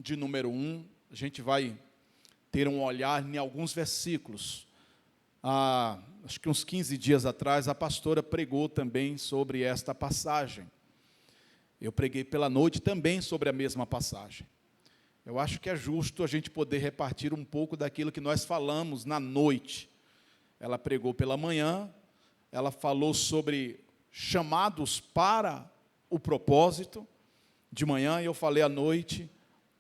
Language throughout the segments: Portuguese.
de número 1, a gente vai ter um olhar em alguns versículos. Acho que uns 15 dias atrás, a pastora pregou também sobre esta passagem. Eu preguei pela noite também sobre a mesma passagem. Eu acho que é justo a gente poder repartir um pouco daquilo que nós falamos na noite. Ela pregou pela manhã, ela falou sobre chamados para o propósito. De manhã eu falei à noite,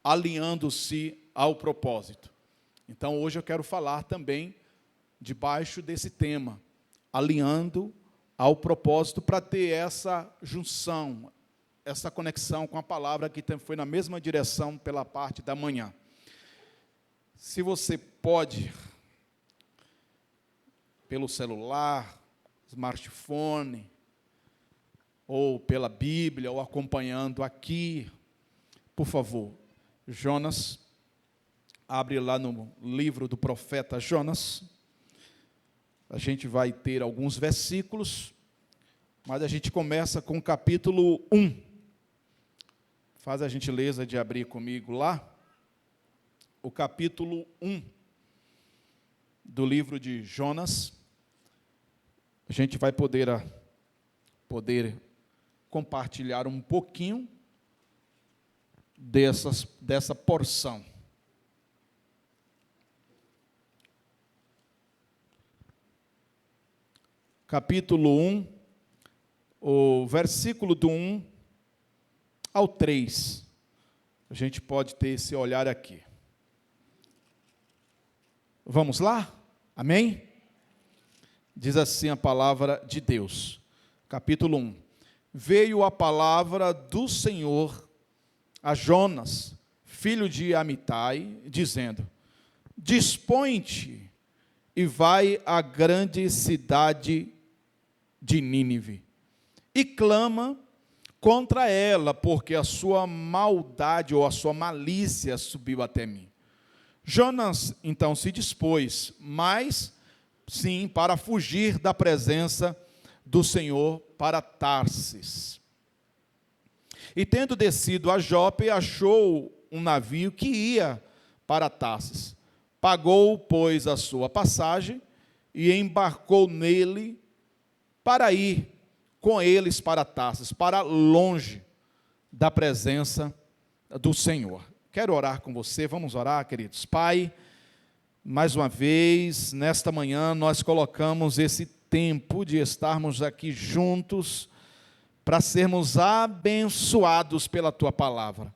alinhando-se ao propósito. Então hoje eu quero falar também debaixo desse tema, alinhando ao propósito, para ter essa junção, essa conexão com a palavra que foi na mesma direção pela parte da manhã. Se você pode, pelo celular, smartphone, ou pela Bíblia, ou acompanhando aqui, por favor, Jonas, abre lá no livro do profeta Jonas. A gente vai ter alguns versículos, mas a gente começa com o capítulo 1. Faz a gentileza de abrir comigo lá, o capítulo 1 do livro de Jonas. A gente vai poder compartilhar um pouquinho dessa porção. Capítulo 1, o versículo do 1 ao 3. A gente pode ter esse olhar aqui. Vamos lá? Amém? Diz assim a palavra de Deus. Capítulo 1. Veio a palavra do Senhor a Jonas, filho de Amitai, dizendo: Dispõe-te e vai à grande cidade de Nínive, e clama contra ela, porque a sua maldade ou a sua malícia subiu até mim. Jonas então se dispôs, mas sim para fugir da presença do Senhor para Tarsis. E tendo descido a Jope, achou um navio que ia para Tarsis. Pagou, pois, a sua passagem e embarcou nele para ir com eles para Tarsis, para longe da presença do Senhor. Quero orar com você, vamos orar, queridos. Pai, mais uma vez, nesta manhã, nós colocamos esse tempo de estarmos aqui juntos para sermos abençoados pela Tua palavra.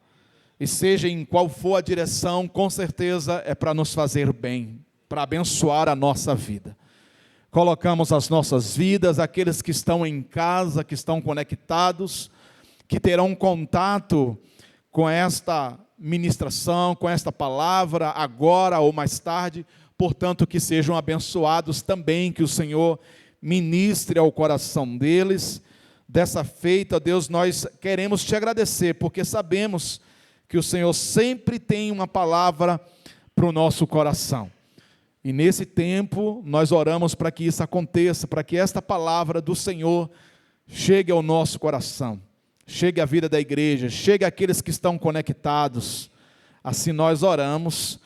E seja em qual for a direção, com certeza é para nos fazer bem, para abençoar a nossa vida. Colocamos as nossas vidas, aqueles que estão em casa, que estão conectados, que terão contato com esta ministração, com esta palavra, agora ou mais tarde, portanto, que sejam abençoados também, que o Senhor ministre ao coração deles. Dessa feita, Deus, nós queremos te agradecer, porque sabemos que o Senhor sempre tem uma palavra para o nosso coração. E nesse tempo, nós oramos para que isso aconteça, para que esta palavra do Senhor chegue ao nosso coração, chegue à vida da igreja, chegue àqueles que estão conectados. Assim nós oramos,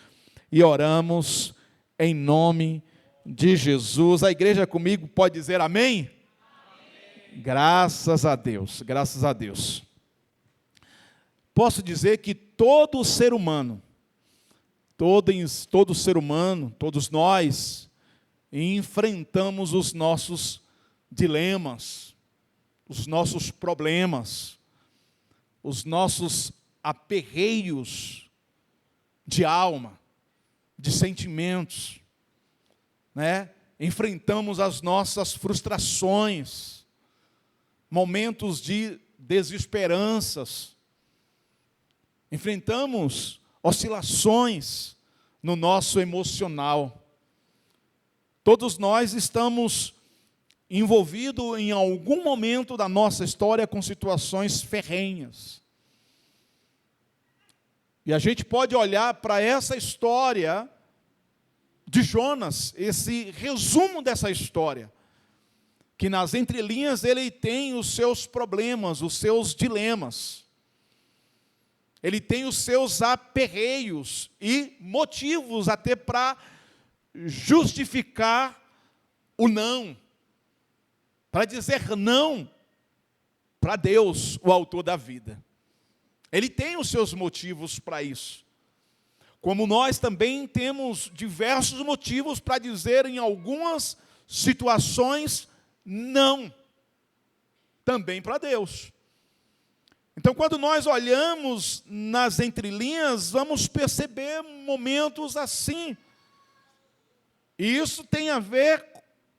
e oramos em nome de Jesus. A igreja comigo pode dizer amém? Amém. Graças a Deus, graças a Deus. Posso dizer que todo ser humano, todos nós, enfrentamos os nossos dilemas, os nossos problemas, os nossos aperreios de alma, de sentimentos, né? Enfrentamos as nossas frustrações, momentos de desesperanças, enfrentamos oscilações no nosso emocional. Todos nós estamos envolvidos em algum momento da nossa história com situações ferrenhas. E a gente pode olhar para essa história de Jonas, esse resumo dessa história, que nas entrelinhas ele tem os seus problemas, os seus dilemas. Ele tem os seus aperreios e motivos até para justificar o não, para dizer não para Deus, o autor da vida. Ele tem os seus motivos para isso. Como nós também temos diversos motivos para dizer em algumas situações não, também para Deus. Então, quando nós olhamos nas entrelinhas, vamos perceber momentos assim. E isso tem a ver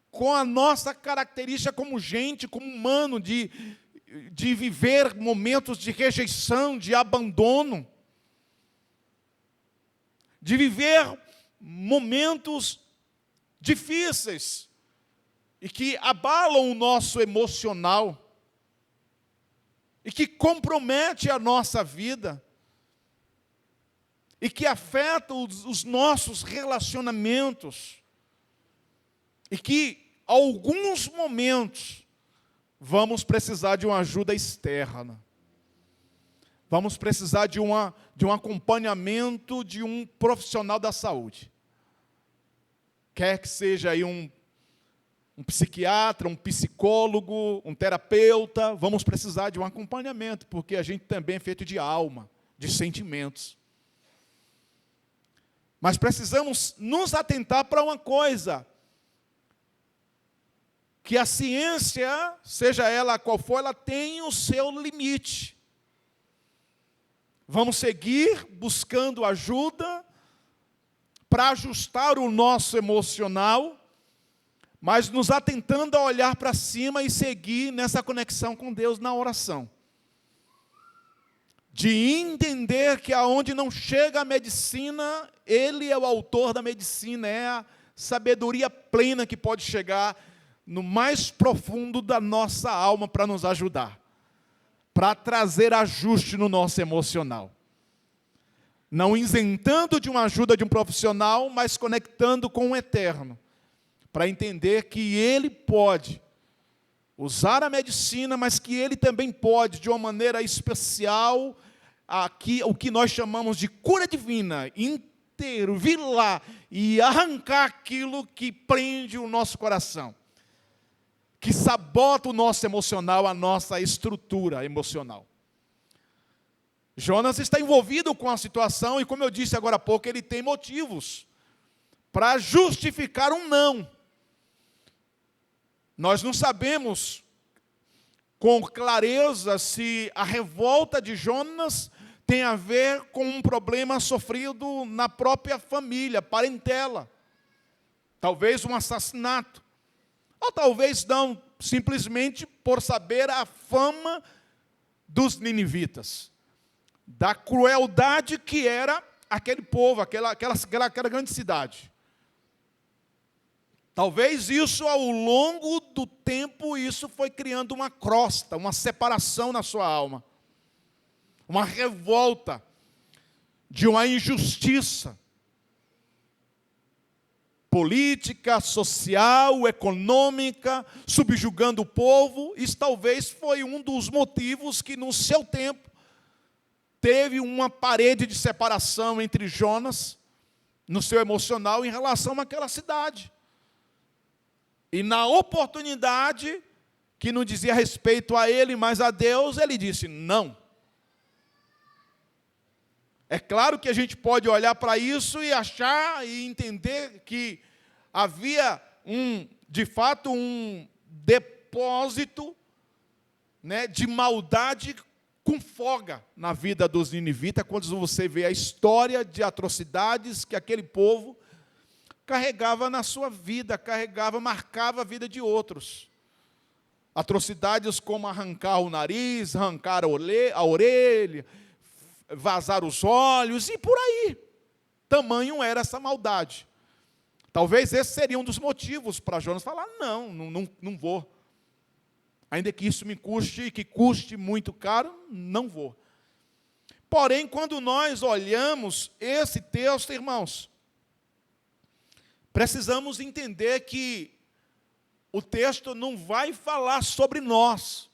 com a nossa característica como gente, como humano, de viver momentos de rejeição, de abandono, de viver momentos difíceis e que abalam o nosso emocional e que compromete a nossa vida e que afeta os nossos relacionamentos e que, em alguns momentos, vamos precisar de uma ajuda externa. Vamos precisar de um acompanhamento de um profissional da saúde. Quer que seja aí um psiquiatra, um psicólogo, um terapeuta, vamos precisar de um acompanhamento, porque a gente também é feito de alma, de sentimentos. Mas precisamos nos atentar para uma coisa, que a ciência, seja ela qual for, ela tem o seu limite. Vamos seguir buscando ajuda para ajustar o nosso emocional, mas nos atentando a olhar para cima e seguir nessa conexão com Deus na oração. De entender que aonde não chega a medicina, Ele é o autor da medicina, é a sabedoria plena que pode chegar no mais profundo da nossa alma para nos ajudar, para trazer ajuste no nosso emocional. Não isentando de uma ajuda de um profissional, mas conectando com o eterno, para entender que Ele pode usar a medicina, mas que Ele também pode, de uma maneira especial, aqui, o que nós chamamos de cura divina, vir lá e arrancar aquilo que prende o nosso coração, que sabota o nosso emocional, a nossa estrutura emocional. Jonas está envolvido com a situação e, como eu disse agora há pouco, ele tem motivos para justificar um não. Nós não sabemos com clareza se a revolta de Jonas tem a ver com um problema sofrido na própria família, parentela. Talvez um assassinato. Ou talvez não, simplesmente por saber a fama dos ninivitas, da crueldade que era aquele povo, aquela grande cidade. Talvez isso, ao longo do tempo, isso foi criando uma crosta, uma separação na sua alma, uma revolta de uma injustiça política, social, econômica, subjugando o povo. Isso talvez foi um dos motivos que, no seu tempo, teve uma parede de separação entre Jonas, no seu emocional, em relação àquela cidade. E na oportunidade, que não dizia respeito a ele, mas a Deus, ele disse não. É claro que a gente pode olhar para isso e achar e entender que havia, de fato, um depósito, né, de maldade com folga na vida dos ninivitas, quando você vê a história de atrocidades que aquele povo carregava na sua vida, marcava a vida de outros. Atrocidades como arrancar o nariz, arrancar a orelha, vazar os olhos e por aí. Tamanho era essa maldade. Talvez esse seria um dos motivos para Jonas falar, não vou. Ainda que isso me custe e que custe muito caro, não vou. Porém, quando nós olhamos esse texto, irmãos, precisamos entender que o texto não vai falar sobre nós,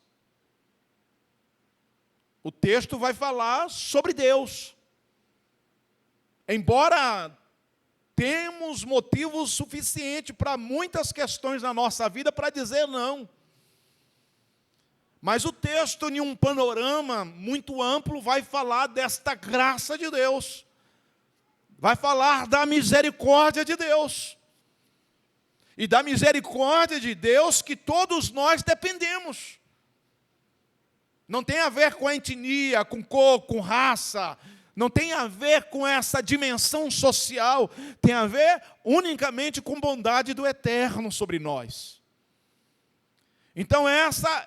O texto vai falar sobre Deus. Embora temos motivos suficientes para muitas questões na nossa vida para dizer não. Mas o texto, em um panorama muito amplo, vai falar desta graça de Deus. Vai falar da misericórdia de Deus. E da misericórdia de Deus que todos nós dependemos. Não tem a ver com a etnia, com cor, com raça. Não tem a ver com essa dimensão social. Tem a ver unicamente com bondade do Eterno sobre nós. Então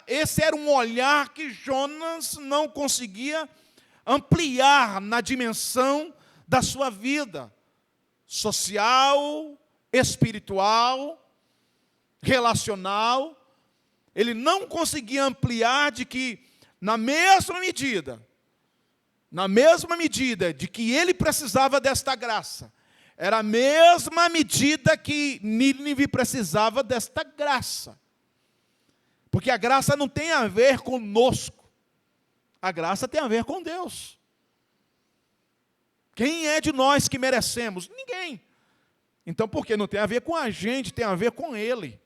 esse era um olhar que Jonas não conseguia ampliar na dimensão da sua vida social, espiritual, relacional. Ele não conseguia ampliar de que, na mesma medida de que ele precisava desta graça, era a mesma medida que Nínive precisava desta graça. Porque a graça não tem a ver conosco. A graça tem a ver com Deus. Quem é de nós que merecemos? Ninguém. Então, por que não tem a ver com a gente, tem a ver com Ele.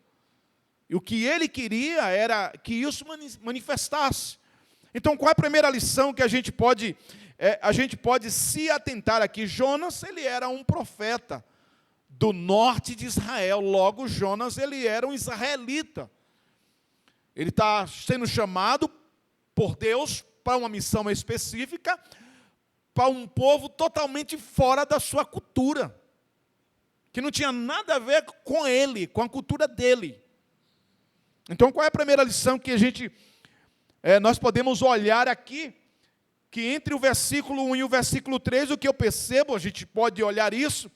E o que Ele queria era que isso manifestasse. Então, qual é a primeira lição que a gente pode se atentar aqui? Jonas, ele era um profeta do norte de Israel. Logo, Jonas, ele era um israelita. Ele está sendo chamado por Deus para uma missão específica, para um povo totalmente fora da sua cultura, que não tinha nada a ver com ele, com a cultura dele. Então, qual é a primeira lição que nós podemos olhar aqui? Que entre o versículo 1 e o versículo 3, o que eu percebo, a gente pode olhar isso,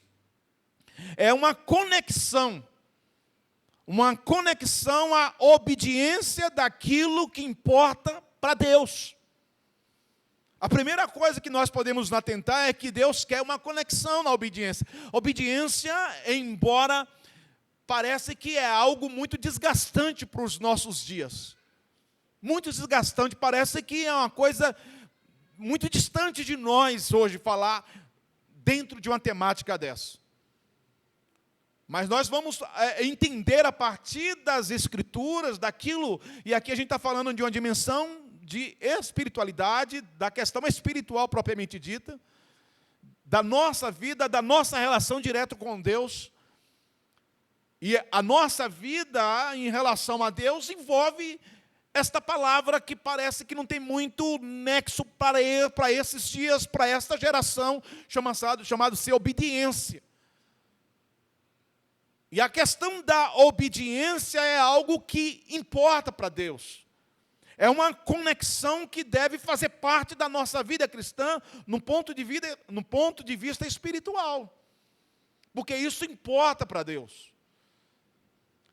é uma conexão à obediência daquilo que importa para Deus. A primeira coisa que nós podemos nos atentar é que Deus quer uma conexão na obediência. Obediência, embora parece que é algo muito desgastante para os nossos dias. Muito desgastante, parece que é uma coisa muito distante de nós hoje falar dentro de uma temática dessa. Mas nós vamos entender a partir das Escrituras, daquilo, e aqui a gente está falando de uma dimensão de espiritualidade, da questão espiritual propriamente dita, da nossa vida, da nossa relação direta com Deus. E a nossa vida em relação a Deus envolve esta palavra que parece que não tem muito nexo para esses dias, para esta geração, chamado ser obediência. E a questão da obediência é algo que importa para Deus. É uma conexão que deve fazer parte da nossa vida cristã, no ponto de vista espiritual. Porque isso importa para Deus.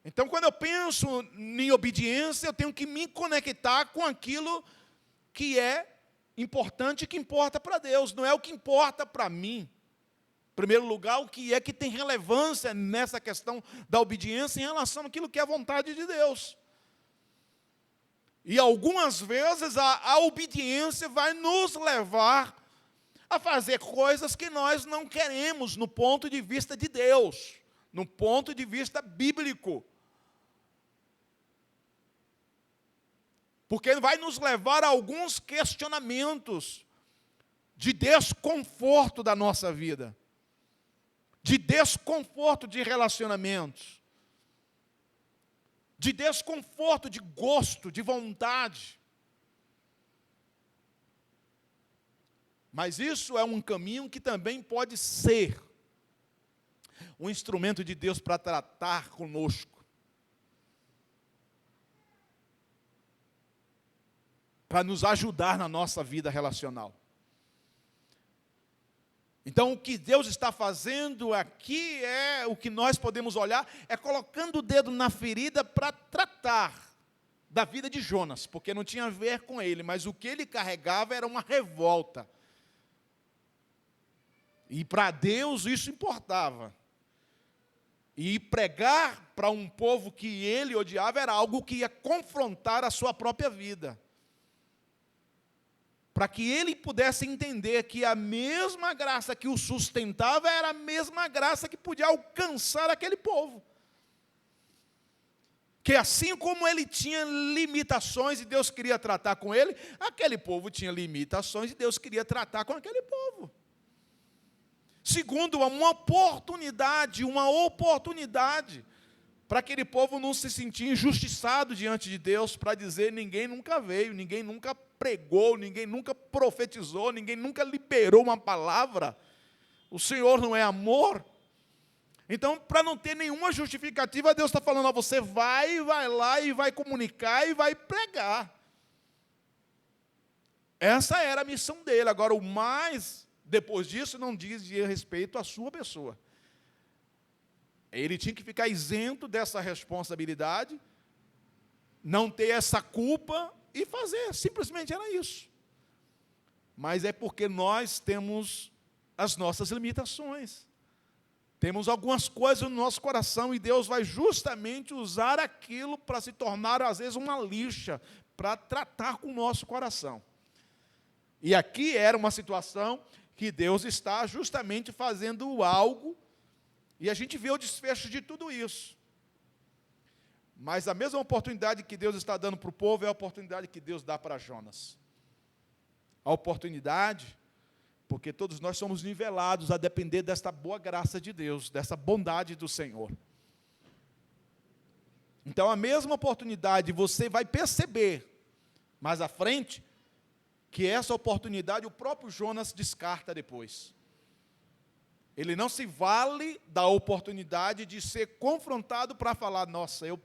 Então, quando eu penso em obediência, eu tenho que me conectar com aquilo que é importante e que importa para Deus. Não é o que importa para mim. Em primeiro lugar, o que é que tem relevância nessa questão da obediência em relação àquilo que é a vontade de Deus. E algumas vezes a obediência vai nos levar a fazer coisas que nós não queremos no ponto de vista de Deus, no ponto de vista bíblico. Porque vai nos levar a alguns questionamentos de desconforto da nossa vida, de desconforto de relacionamentos, de desconforto de gosto, de vontade. Mas isso é um caminho que também pode ser um instrumento de Deus para tratar conosco, para nos ajudar na nossa vida relacional. Então, o que Deus está fazendo aqui o que nós podemos olhar, é colocando o dedo na ferida para tratar da vida de Jonas, porque não tinha a ver com ele, mas o que ele carregava era uma revolta. E para Deus isso importava. E pregar para um povo que ele odiava era algo que ia confrontar a sua própria vida. para que ele pudesse entender que a mesma graça que o sustentava era a mesma graça que podia alcançar aquele povo. Que assim como ele tinha limitações e Deus queria tratar com ele, aquele povo tinha limitações e Deus queria tratar com aquele povo. Segundo, uma oportunidade para aquele povo não se sentir injustiçado diante de Deus, para dizer: ninguém nunca veio, ninguém nunca pregou, ninguém nunca profetizou, ninguém nunca liberou uma palavra. O Senhor não é amor? Então, para não ter nenhuma justificativa, Deus está falando: ó, você vai lá e vai comunicar e vai pregar. Essa era a missão dele. Agora, o mais, depois disso, não diz de respeito à sua pessoa. Ele tinha que ficar isento dessa responsabilidade, não ter essa culpa e fazer, simplesmente era isso. Mas é porque nós temos as nossas limitações. Temos algumas coisas no nosso coração e Deus vai justamente usar aquilo para se tornar, às vezes, uma lixa, para tratar com o nosso coração. E aqui era uma situação que Deus está justamente fazendo algo, e a gente vê o desfecho de tudo isso. Mas a mesma oportunidade que Deus está dando para o povo é a oportunidade que Deus dá para Jonas. A oportunidade, porque todos nós somos nivelados a depender desta boa graça de Deus, dessa bondade do Senhor. Então, a mesma oportunidade, você vai perceber mais à frente, que essa oportunidade o próprio Jonas descarta depois. Ele não se vale da oportunidade de ser confrontado para falar: nossa, eu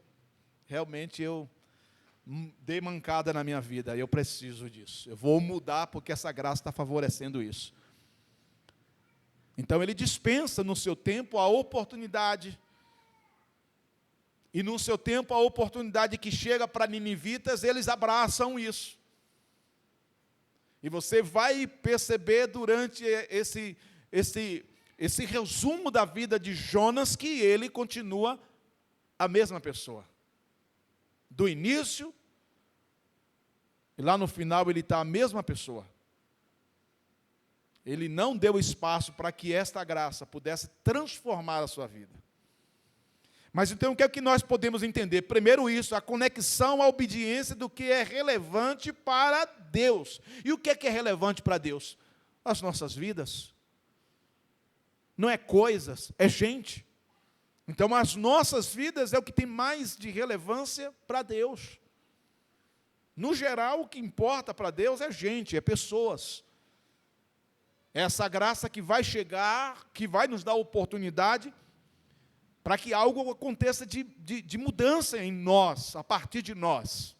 dei mancada na minha vida, eu preciso disso, eu vou mudar porque essa graça está favorecendo isso. Então ele dispensa no seu tempo a oportunidade, e no seu tempo a oportunidade que chega para ninivitas, eles abraçam isso. E você vai perceber durante esse resumo da vida de Jonas que ele continua a mesma pessoa. Do início, e lá no final ele está a mesma pessoa. Ele não deu espaço para que esta graça pudesse transformar a sua vida. Mas então o que é que nós podemos entender? Primeiro isso, a conexão, a obediência do que é relevante para Deus. E o que é relevante para Deus? As nossas vidas. Não é coisas, é gente. Então as nossas vidas é o que tem mais de relevância para Deus. No geral, o que importa para Deus é gente, é pessoas. Essa graça que vai chegar, que vai nos dar oportunidade para que algo aconteça de mudança em nós, a partir de nós.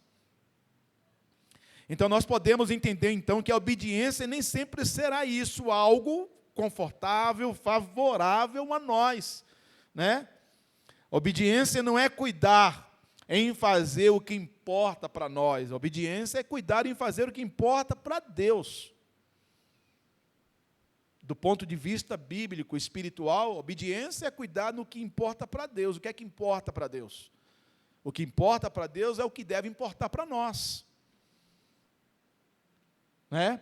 Então, nós podemos entender, então, que a obediência nem sempre será isso, algo confortável, favorável a nós, né? Obediência não é cuidar em fazer o que importa para nós. A obediência é cuidar em fazer o que importa para Deus. Do ponto de vista bíblico, espiritual, obediência é cuidar no que importa para Deus. O que é que importa para Deus? O que importa para Deus é o que deve importar para nós. Né?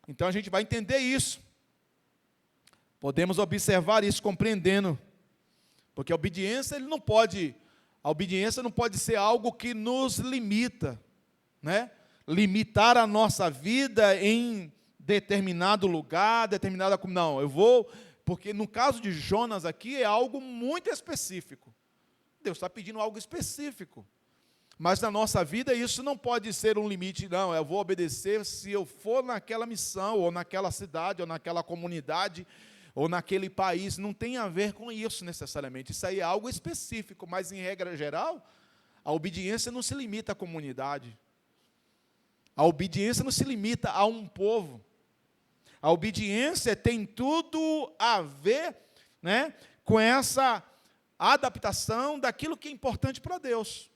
Então a gente vai entender isso. Podemos observar isso compreendendo. Porque a obediência não pode ser algo que nos limita, né? Limitar a nossa vida em determinado lugar, não, eu vou, porque no caso de Jonas aqui é algo muito específico. Deus está pedindo algo específico. Mas na nossa vida isso não pode ser um limite, não, eu vou obedecer se eu for naquela missão, ou naquela cidade, ou naquela comunidade, ou naquele país. Não tem a ver com isso necessariamente. Isso aí é algo específico, mas em regra geral, a obediência não se limita à comunidade. A obediência não se limita a um povo. A obediência tem tudo a ver, né, com essa adaptação daquilo que é importante para Deus.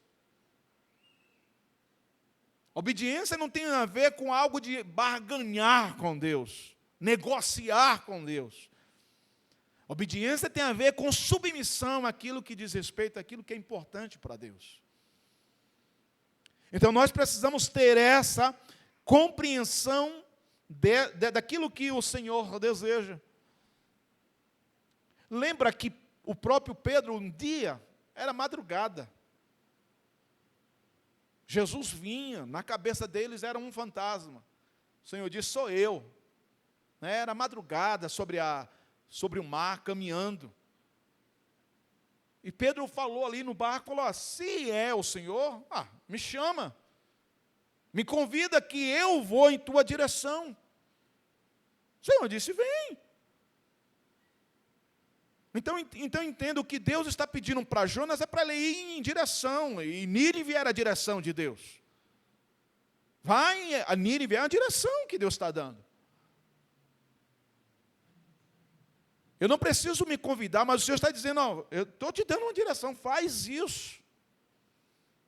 Obediência não tem a ver com algo de barganhar com Deus, negociar com Deus. Obediência tem a ver com submissão àquilo que diz respeito àquilo que é importante para Deus. Então nós precisamos ter essa compreensão daquilo que o Senhor deseja. Lembra que o próprio Pedro, um dia, era madrugada. Jesus vinha, na cabeça deles era um fantasma. O Senhor disse, sou eu. Era madrugada sobre o mar, caminhando. E Pedro falou ali no barco, falou, se é o Senhor, me chama. Me convida que eu vou em tua direção. O Senhor disse, vem. Então entendo o que Deus está pedindo para Jonas é para ele ir em direção, e Nínive era a direção de Deus. Vai, a Nínive é a direção que Deus está dando. Eu não preciso me convidar, mas o Senhor está dizendo, não, eu estou te dando uma direção, faz isso.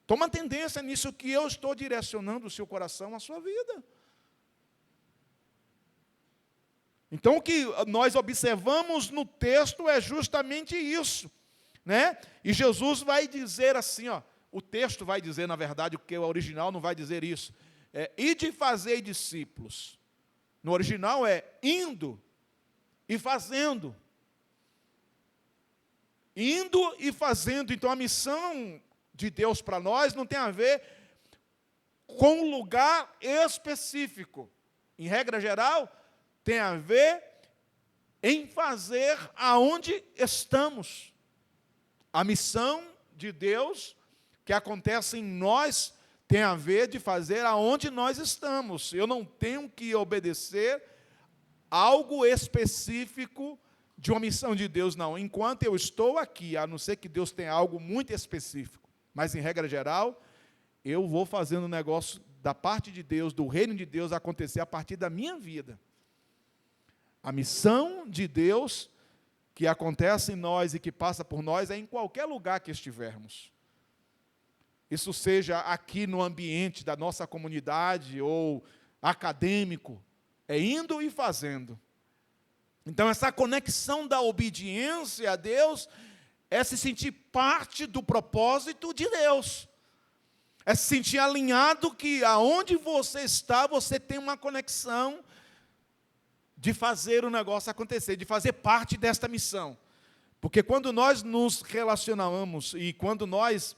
Toma tendência nisso que eu estou direcionando o seu coração, a sua vida. Então, o que nós observamos no texto é justamente isso, né? E Jesus vai dizer assim, o texto vai dizer, na verdade, porque o original não vai dizer isso. Ide fazer discípulos. No original é indo e fazendo. Indo e fazendo. Então, a missão de Deus para nós não tem a ver com um lugar específico. Em regra geral, tem a ver em fazer aonde estamos. A missão de Deus que acontece em nós tem a ver de fazer aonde nós estamos. Eu não tenho que obedecer algo específico de uma missão de Deus, não. Enquanto eu estou aqui, a não ser que Deus tenha algo muito específico, mas em regra geral, eu vou fazendo o negócio da parte de Deus, do reino de Deus, acontecer a partir da minha vida. A missão de Deus que acontece em nós e que passa por nós é em qualquer lugar que estivermos. Isso seja aqui no ambiente da nossa comunidade ou acadêmico, é indo e fazendo. Então, essa conexão da obediência a Deus é se sentir parte do propósito de Deus. É se sentir alinhado que aonde você está, você tem uma conexão de fazer o negócio acontecer, de fazer parte desta missão. Porque quando nós nos relacionamos e quando nós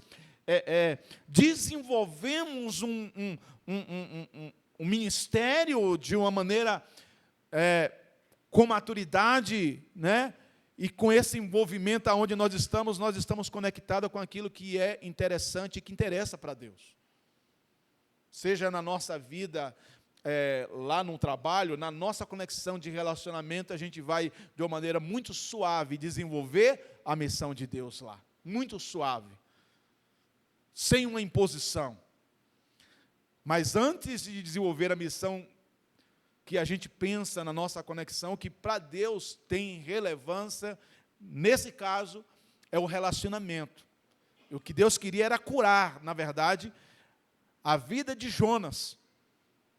desenvolvemos um ministério de uma maneira com maturidade, né? E com esse envolvimento aonde nós estamos conectados com aquilo que é interessante e que interessa para Deus. Seja na nossa vida, lá no trabalho, na nossa conexão de relacionamento, a gente vai, de uma maneira muito suave, desenvolver a missão de Deus lá. Muito suave. Sem uma imposição. Mas antes de desenvolver a missão que a gente pensa na nossa conexão, que para Deus tem relevância, nesse caso, é o relacionamento. E o que Deus queria era curar, na verdade, a vida de Jonas.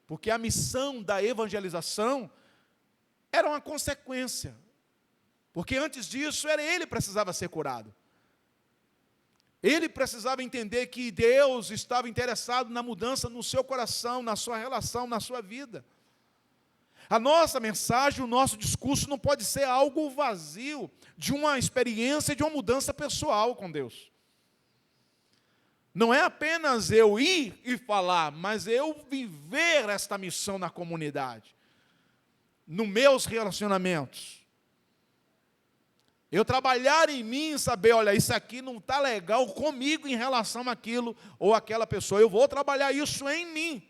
Porque a missão da evangelização era uma consequência. Porque antes disso, era ele que precisava ser curado. Ele precisava entender que Deus estava interessado na mudança no seu coração, na sua relação, na sua vida. A nossa mensagem, o nosso discurso não pode ser algo vazio de uma experiência, de uma mudança pessoal com Deus. Não é apenas eu ir e falar, mas eu viver esta missão na comunidade, nos meus relacionamentos. Eu trabalhar em mim e saber, olha, isso aqui não está legal comigo em relação àquilo ou àquela pessoa. Eu vou trabalhar isso em mim.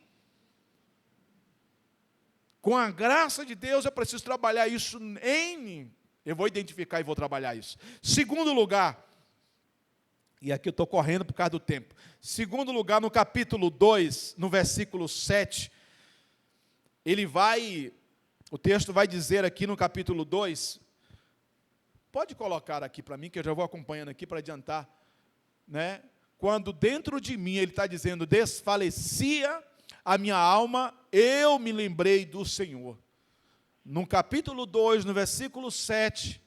Com a graça de Deus, eu preciso trabalhar isso em mim. Eu vou identificar e vou trabalhar isso. Segundo lugar, e aqui eu estou correndo por causa do tempo. Segundo lugar, no capítulo 2, no versículo 7, o texto vai dizer aqui no capítulo 2, pode colocar aqui para mim, que eu já vou acompanhando aqui para adiantar, né? Quando dentro de mim, ele está dizendo, desfalecia a minha alma, eu me lembrei do Senhor. No capítulo 2, no versículo 7,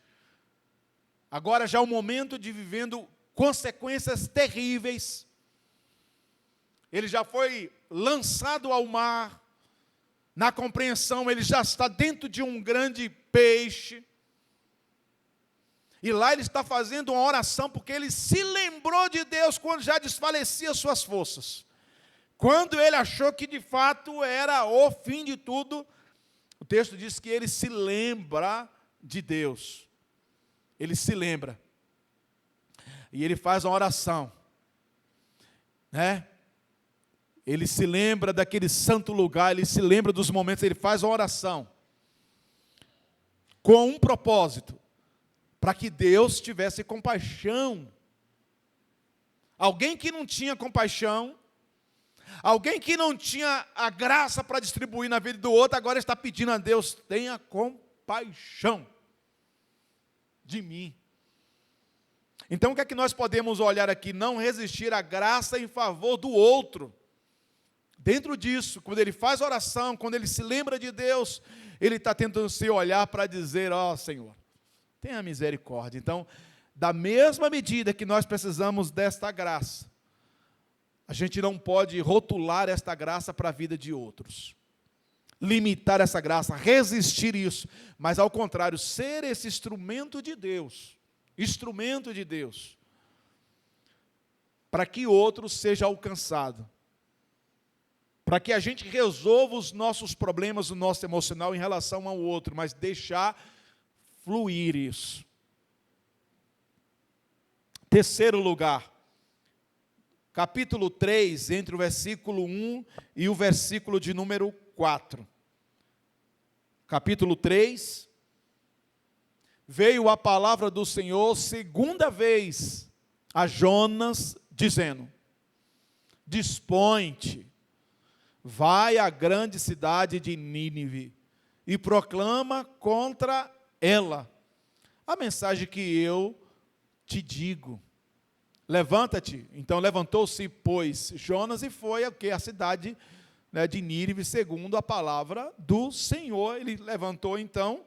agora já é o momento de vivendo consequências terríveis. Ele já foi lançado ao mar, Na compreensão, ele já está dentro de um grande peixe. E lá ele está fazendo uma oração, porque ele se lembrou de Deus quando já desfalecia suas forças. Quando ele achou que de fato era o fim de tudo, o texto diz que ele se lembra de Deus. Ele se lembra. E ele faz uma oração. Né? Ele se lembra daquele santo lugar, ele se lembra dos momentos, ele faz uma oração. Com um propósito. Para que Deus tivesse compaixão. Alguém que não tinha compaixão, alguém que não tinha a graça para distribuir na vida do outro, agora está pedindo a Deus, tenha compaixão de mim. Então o que é que nós podemos olhar aqui? Não resistir à graça em favor do outro. Dentro disso, quando ele faz oração, quando ele se lembra de Deus, ele está tentando se olhar para dizer, ó Senhor, tenha misericórdia. Então, da mesma medida que nós precisamos desta graça, a gente não pode rotular esta graça para a vida de outros. Limitar essa graça, resistir isso. Mas, ao contrário, ser esse instrumento de Deus. Instrumento de Deus. Para que outro seja alcançado. Para que a gente resolva os nossos problemas, o nosso emocional em relação ao outro. Mas deixar fluir isso. Terceiro lugar, capítulo 3, entre o versículo 1 e o versículo de número 4. Capítulo 3, veio a palavra do Senhor segunda vez a Jonas, dizendo, dispõe-te, vai à grande cidade de Nínive e proclama contra ela a mensagem que eu te digo. Levanta-te. Então levantou-se, pois, Jonas e foi a cidade, né, de Nínive, segundo a palavra do Senhor. Ele levantou então,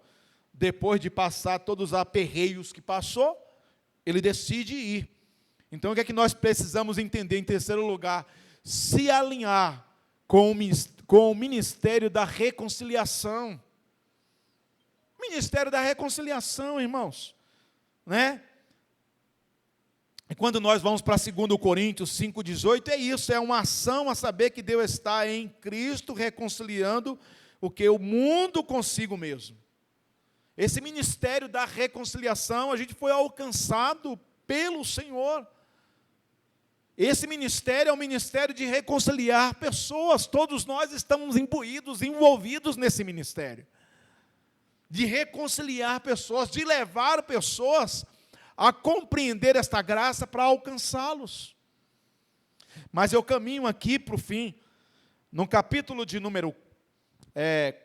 depois de passar todos os aperreios que passou, ele decide ir. Então o que é que nós precisamos entender? Em terceiro lugar, se alinhar com o ministério da reconciliação. Ministério da reconciliação, irmãos, né? E quando nós vamos para 2 Coríntios 5,18, é isso, é uma ação a saber que Deus está em Cristo reconciliando o que o mundo consigo mesmo. Esse ministério da reconciliação, a gente foi alcançado pelo Senhor. Esse ministério é um ministério de reconciliar pessoas, todos nós estamos imbuídos, envolvidos nesse ministério. De reconciliar pessoas, de levar pessoas a compreender esta graça para alcançá-los. Mas eu caminho aqui para o fim, no capítulo de número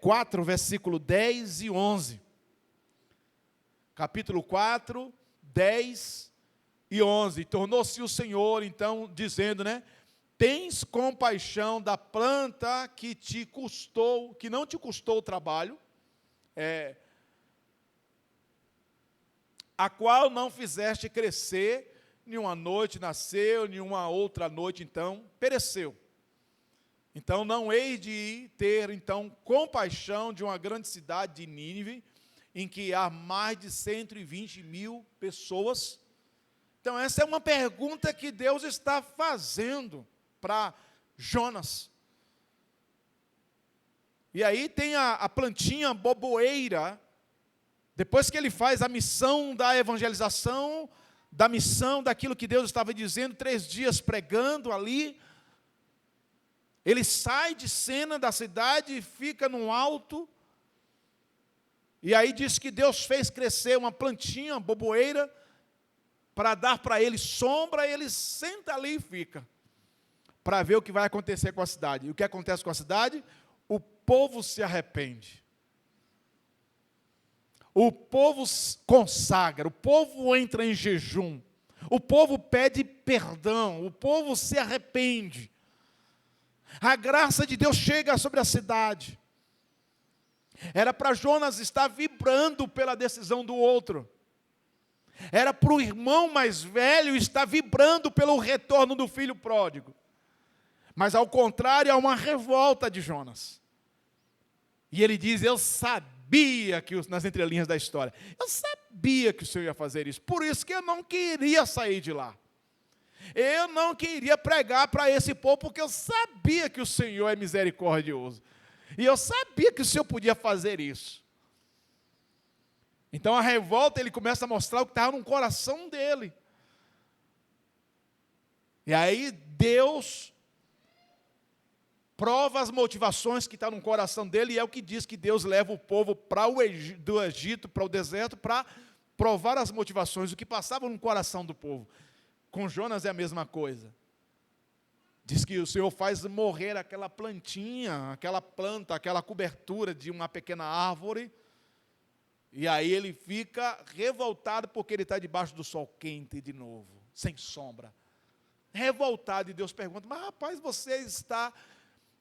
4, versículo 10 e 11. Capítulo 4, 10 e 11. Tornou-se o Senhor, então, dizendo, né? Tens compaixão da planta que não te custou trabalho, a qual não fizeste crescer, nenhuma noite nasceu, nenhuma outra noite, então, pereceu. Então, não hei de ter, então, compaixão de uma grande cidade de Nínive, em que há mais de 120 mil pessoas. Então, essa é uma pergunta que Deus está fazendo para Jonas. E aí tem a plantinha boboeira. Depois que ele faz a missão da evangelização, da missão daquilo que Deus estava dizendo, 3 dias pregando ali, ele sai de cena da cidade e fica no alto, e aí diz que Deus fez crescer uma plantinha boboeira, para dar para ele sombra, e ele senta ali e fica, para ver o que vai acontecer com a cidade. E o que acontece com a cidade? O povo se arrepende. O povo consagra, o povo entra em jejum, o povo pede perdão, o povo se arrepende. A graça de Deus chega sobre a cidade. Era para Jonas estar vibrando pela decisão do outro. Era para o irmão mais velho estar vibrando pelo retorno do filho pródigo. Mas ao contrário, há uma revolta de Jonas. E ele diz, eu sabia que, nas entrelinhas da história, eu sabia que o Senhor ia fazer isso, por isso que eu não queria sair de lá. Eu não queria pregar para esse povo, porque eu sabia que o Senhor é misericordioso. E eu sabia que o Senhor podia fazer isso. Então a revolta, ele começa a mostrar o que estava no coração dele. E aí Deus prova as motivações que estão no coração dele, e é o que diz que Deus leva o povo do Egito para o deserto, para provar as motivações, o que passava no coração do povo. Com Jonas é a mesma coisa. Diz que o Senhor faz morrer aquela plantinha, aquela planta, aquela cobertura de uma pequena árvore, e aí ele fica revoltado porque ele está debaixo do sol quente de novo, sem sombra. Revoltado, e Deus pergunta, mas rapaz, você está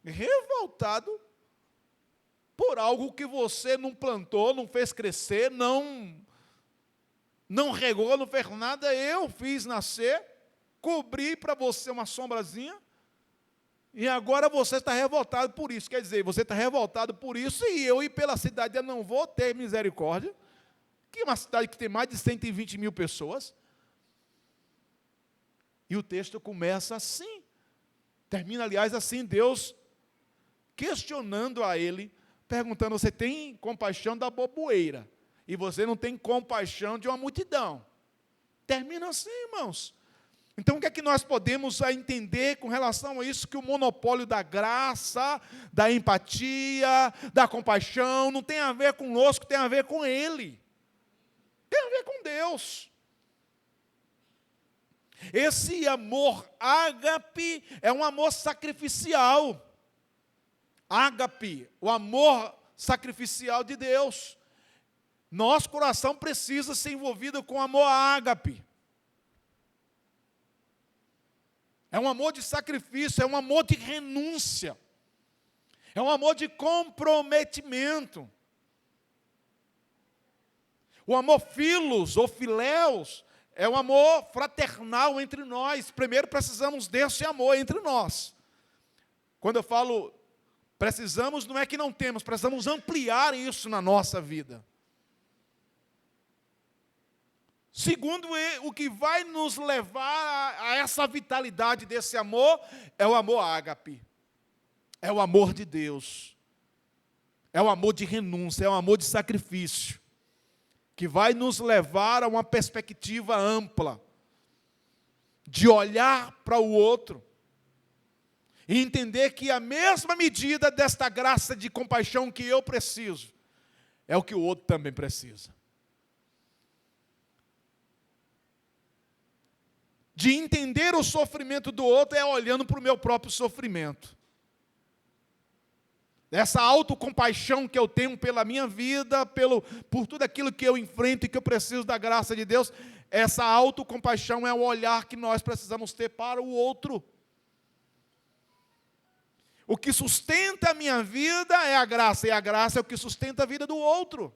revoltado por algo que você não plantou, não fez crescer, não regou, não fez nada, eu fiz nascer, cobri para você uma sombrazinha, e agora você está revoltado por isso. Quer dizer, você está revoltado por isso, e eu ir pela cidade eu não vou ter misericórdia, que é uma cidade que tem mais de 120 mil pessoas. E o texto começa assim, termina aliás assim, Deus questionando a ele, perguntando, você tem compaixão da boboeira, e você não tem compaixão de uma multidão. Termina assim, irmãos. Então o que é que nós podemos entender com relação a isso? Que o monopólio da graça, da empatia, da compaixão, não tem a ver conosco, tem a ver com Ele. Tem a ver com Deus. Esse amor ágape é um amor sacrificial. Ágape, o amor sacrificial de Deus. Nosso coração precisa ser envolvido com amor ágape. É um amor de sacrifício, é um amor de renúncia. É um amor de comprometimento. O amor filos ou filéus é um amor fraternal entre nós. Primeiro precisamos desse amor entre nós. Quando eu falo precisamos, não é que não temos, precisamos ampliar isso na nossa vida. Segundo, o que vai nos levar a essa vitalidade desse amor é o amor ágape. É o amor de Deus. É o amor de renúncia, é o amor de sacrifício, que vai nos levar a uma perspectiva ampla, de olhar para o outro, e entender que a mesma medida desta graça de compaixão que eu preciso, é o que o outro também precisa. De entender o sofrimento do outro é olhando para o meu próprio sofrimento. Essa autocompaixão que eu tenho pela minha vida, por tudo aquilo que eu enfrento e que eu preciso da graça de Deus, essa autocompaixão é o olhar que nós precisamos ter para o outro. O que sustenta a minha vida é a graça, e a graça é o que sustenta a vida do outro.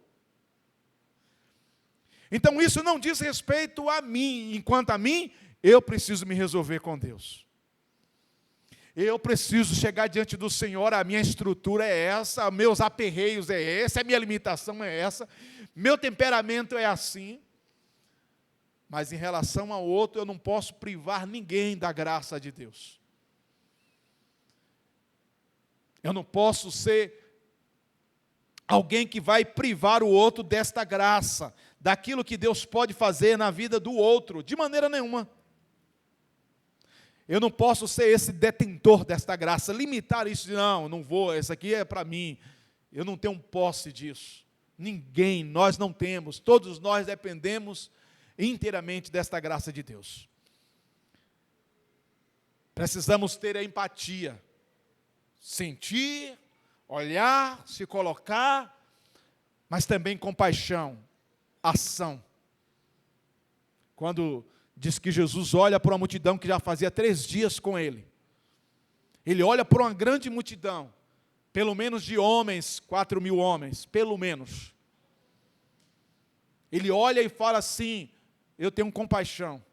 Então isso não diz respeito a mim, enquanto a mim, eu preciso me resolver com Deus. Eu preciso chegar diante do Senhor, a minha estrutura é essa, meus aperreios é esse, a minha limitação é essa, meu temperamento é assim. Mas em relação ao outro, eu não posso privar ninguém da graça de Deus. Eu não posso ser alguém que vai privar o outro desta graça, daquilo que Deus pode fazer na vida do outro, de maneira nenhuma. Eu não posso ser esse detentor desta graça, limitar isso, não vou, isso aqui é para mim, eu não tenho posse disso. Ninguém, nós não temos, todos nós dependemos inteiramente desta graça de Deus. Precisamos ter a empatia, sentir, olhar, se colocar, mas também compaixão, ação. Quando diz que Jesus olha para uma multidão que já fazia 3 dias com ele. Ele olha para uma grande multidão, pelo menos de homens, 4.000 homens, pelo menos. Ele olha e fala assim, eu tenho compaixão,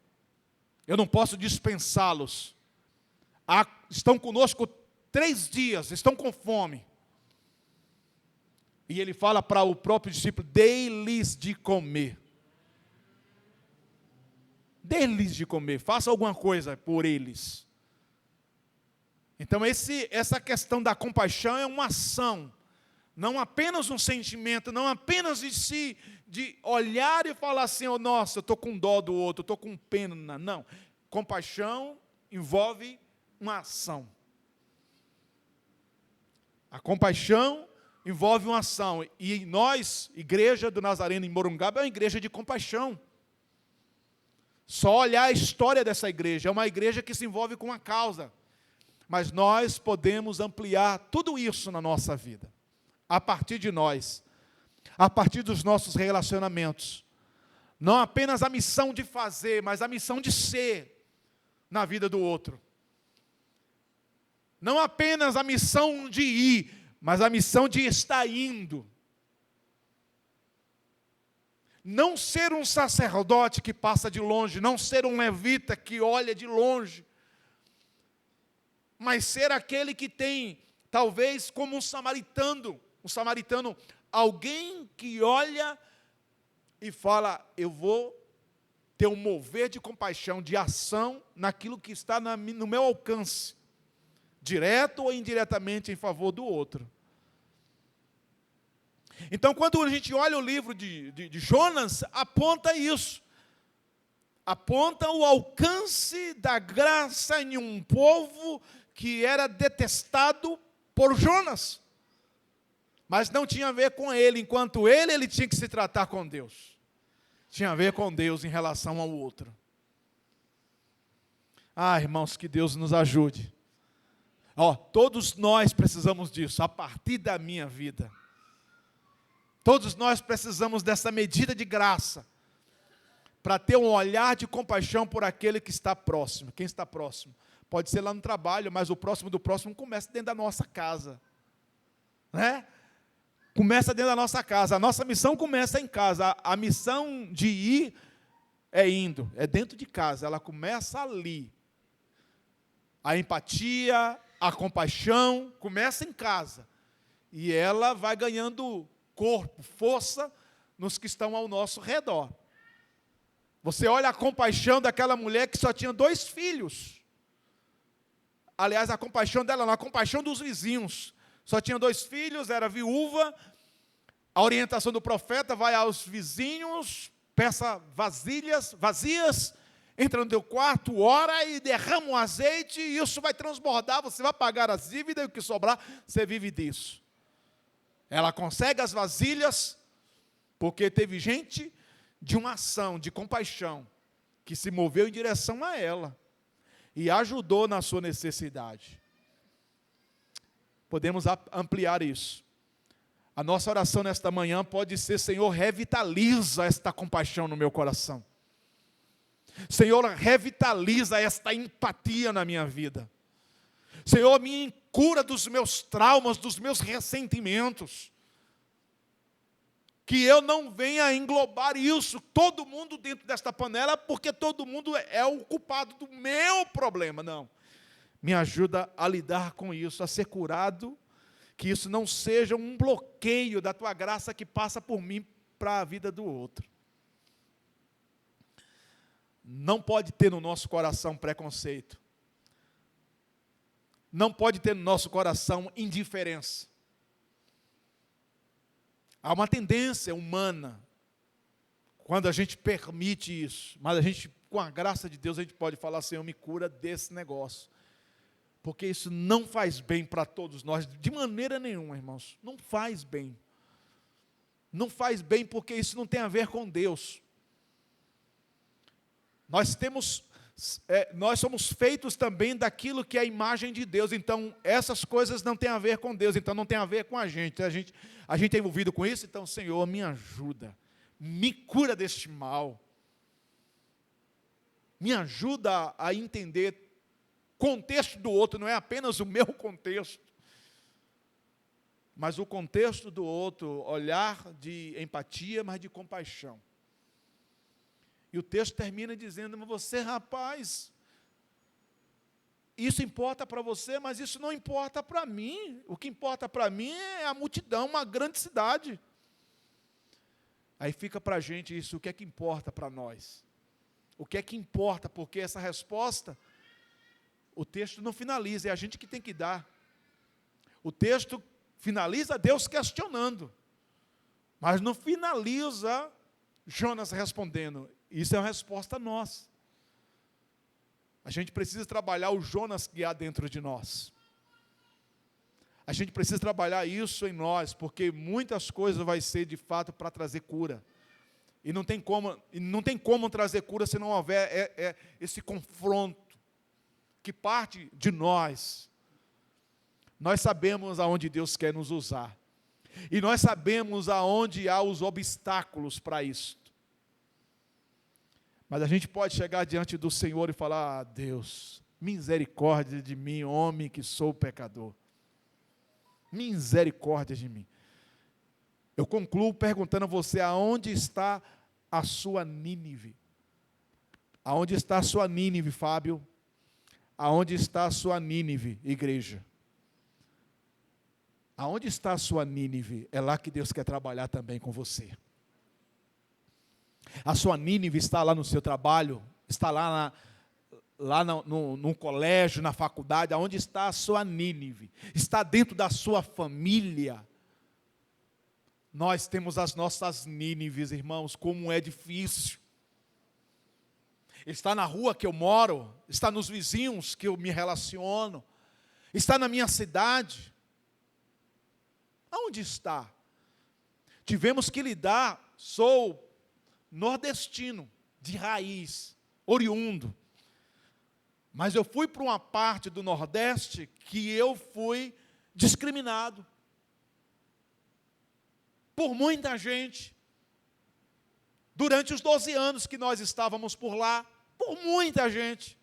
eu não posso dispensá-los. Estão conosco 3 dias, estão com fome. E ele fala para o próprio discípulo: dê-lhes de comer. Dê-lhes de comer, faça alguma coisa por eles. Então essa questão da compaixão é uma ação, não apenas um sentimento, não apenas de olhar e falar assim: oh, nossa, eu estou com dó do outro, eu estou com pena. Não, compaixão envolve uma ação. A compaixão envolve uma ação, e nós, Igreja do Nazareno em Morungaba, é uma igreja de compaixão. Só olhar a história dessa igreja, é uma igreja que se envolve com a causa, mas nós podemos ampliar tudo isso na nossa vida, a partir de nós, a partir dos nossos relacionamentos, não apenas a missão de fazer, mas a missão de ser na vida do outro, não apenas a missão de ir, mas a missão de estar indo. Não ser um sacerdote que passa de longe, não ser um levita que olha de longe, mas ser aquele que tem, talvez como um samaritano, alguém que olha e fala: eu vou ter um mover de compaixão, de ação, naquilo que está no meu alcance, direto ou indiretamente em favor do outro. Então, quando a gente olha o livro de Jonas, aponta isso. Aponta o alcance da graça em um povo que era detestado por Jonas. Mas não tinha a ver com ele, enquanto ele tinha que se tratar com Deus. Tinha a ver com Deus em relação ao outro. Ah, irmãos, que Deus nos ajude. Todos nós precisamos disso, a partir da minha vida. Todos nós precisamos dessa medida de graça, para ter um olhar de compaixão por aquele que está próximo. Quem está próximo? Pode ser lá no trabalho, mas o próximo do próximo começa dentro da nossa casa. Né? Começa dentro da nossa casa. A nossa missão começa em casa. A missão de ir é indo, é dentro de casa. Ela começa ali. A empatia, a compaixão, começa em casa. E ela vai ganhando corpo, força nos que estão ao nosso redor. Você olha a compaixão daquela mulher que só tinha 2 filhos. Aliás, a compaixão dela não, a compaixão dos vizinhos. Só tinha 2 filhos, era viúva. A orientação do profeta: vai aos vizinhos, peça vasilhas vazias, entra no teu quarto, ora e derrama um azeite, e isso vai transbordar, você vai pagar as dívidas, e o que sobrar, você vive disso. Ela consegue as vasilhas, porque teve gente de uma ação, de compaixão, que se moveu em direção a ela, e ajudou na sua necessidade. Podemos ampliar isso. A nossa oração nesta manhã pode ser: Senhor, revitaliza esta compaixão no meu coração. Senhor, revitaliza esta empatia na minha vida. Senhor, me cura dos meus traumas, dos meus ressentimentos. Que eu não venha englobar isso, todo mundo dentro desta panela, porque todo mundo é o culpado do meu problema. Não. Me ajuda a lidar com isso, a ser curado, que isso não seja um bloqueio da tua graça que passa por mim para a vida do outro. Não pode ter no nosso coração preconceito. Não pode ter no nosso coração indiferença. Há uma tendência humana, quando a gente permite isso, mas a gente, com a graça de Deus, a gente pode falar: Senhor, me cura desse negócio. Porque isso não faz bem para todos nós, de maneira nenhuma, irmãos. Não faz bem. Não faz bem porque isso não tem a ver com Deus. Nós somos feitos também daquilo que é a imagem de Deus, então essas coisas não têm a ver com Deus, então não tem a ver com a gente. A gente é envolvido com isso, então, Senhor, me ajuda, me cura deste mal, me ajuda a entender o contexto do outro, não é apenas o meu contexto, mas o contexto do outro, olhar de empatia, mas de compaixão. E o texto termina dizendo: mas você, rapaz, isso importa para você, mas isso não importa para mim. O que importa para mim é a multidão, uma grande cidade. Aí fica para a gente isso, o que é que importa para nós? O que é que importa? Porque essa resposta, o texto não finaliza, é a gente que tem que dar. O texto finaliza Deus questionando, mas não finaliza Jonas respondendo. Isso é uma resposta nossa. A gente precisa trabalhar o Jonas que há dentro de nós. A gente precisa trabalhar isso em nós, porque muitas coisas vai ser de fato para trazer cura. E não tem como trazer cura se não houver esse confronto que parte de nós. Nós sabemos aonde Deus quer nos usar. E nós sabemos aonde há os obstáculos para isso. Mas a gente pode chegar diante do Senhor e falar: Deus, misericórdia de mim, homem que sou pecador. Misericórdia de mim. Eu concluo perguntando a você, aonde está a sua Nínive? Aonde está a sua Nínive, Fábio? Aonde está a sua Nínive, igreja? Aonde está a sua Nínive? É lá que Deus quer trabalhar também com você. A sua Nínive está lá no seu trabalho, está lá no colégio, na faculdade. Aonde está a sua Nínive? Está dentro da sua família. Nós temos as nossas Nínives, irmãos, como é difícil. Está na rua que eu moro, está nos vizinhos que eu me relaciono, está na minha cidade. Aonde está? Tivemos que lidar, sou nordestino, de raiz, oriundo. Mas eu fui para uma parte do Nordeste que eu fui discriminado. Por muita gente. Durante os 12 anos que nós estávamos por lá, por muita gente.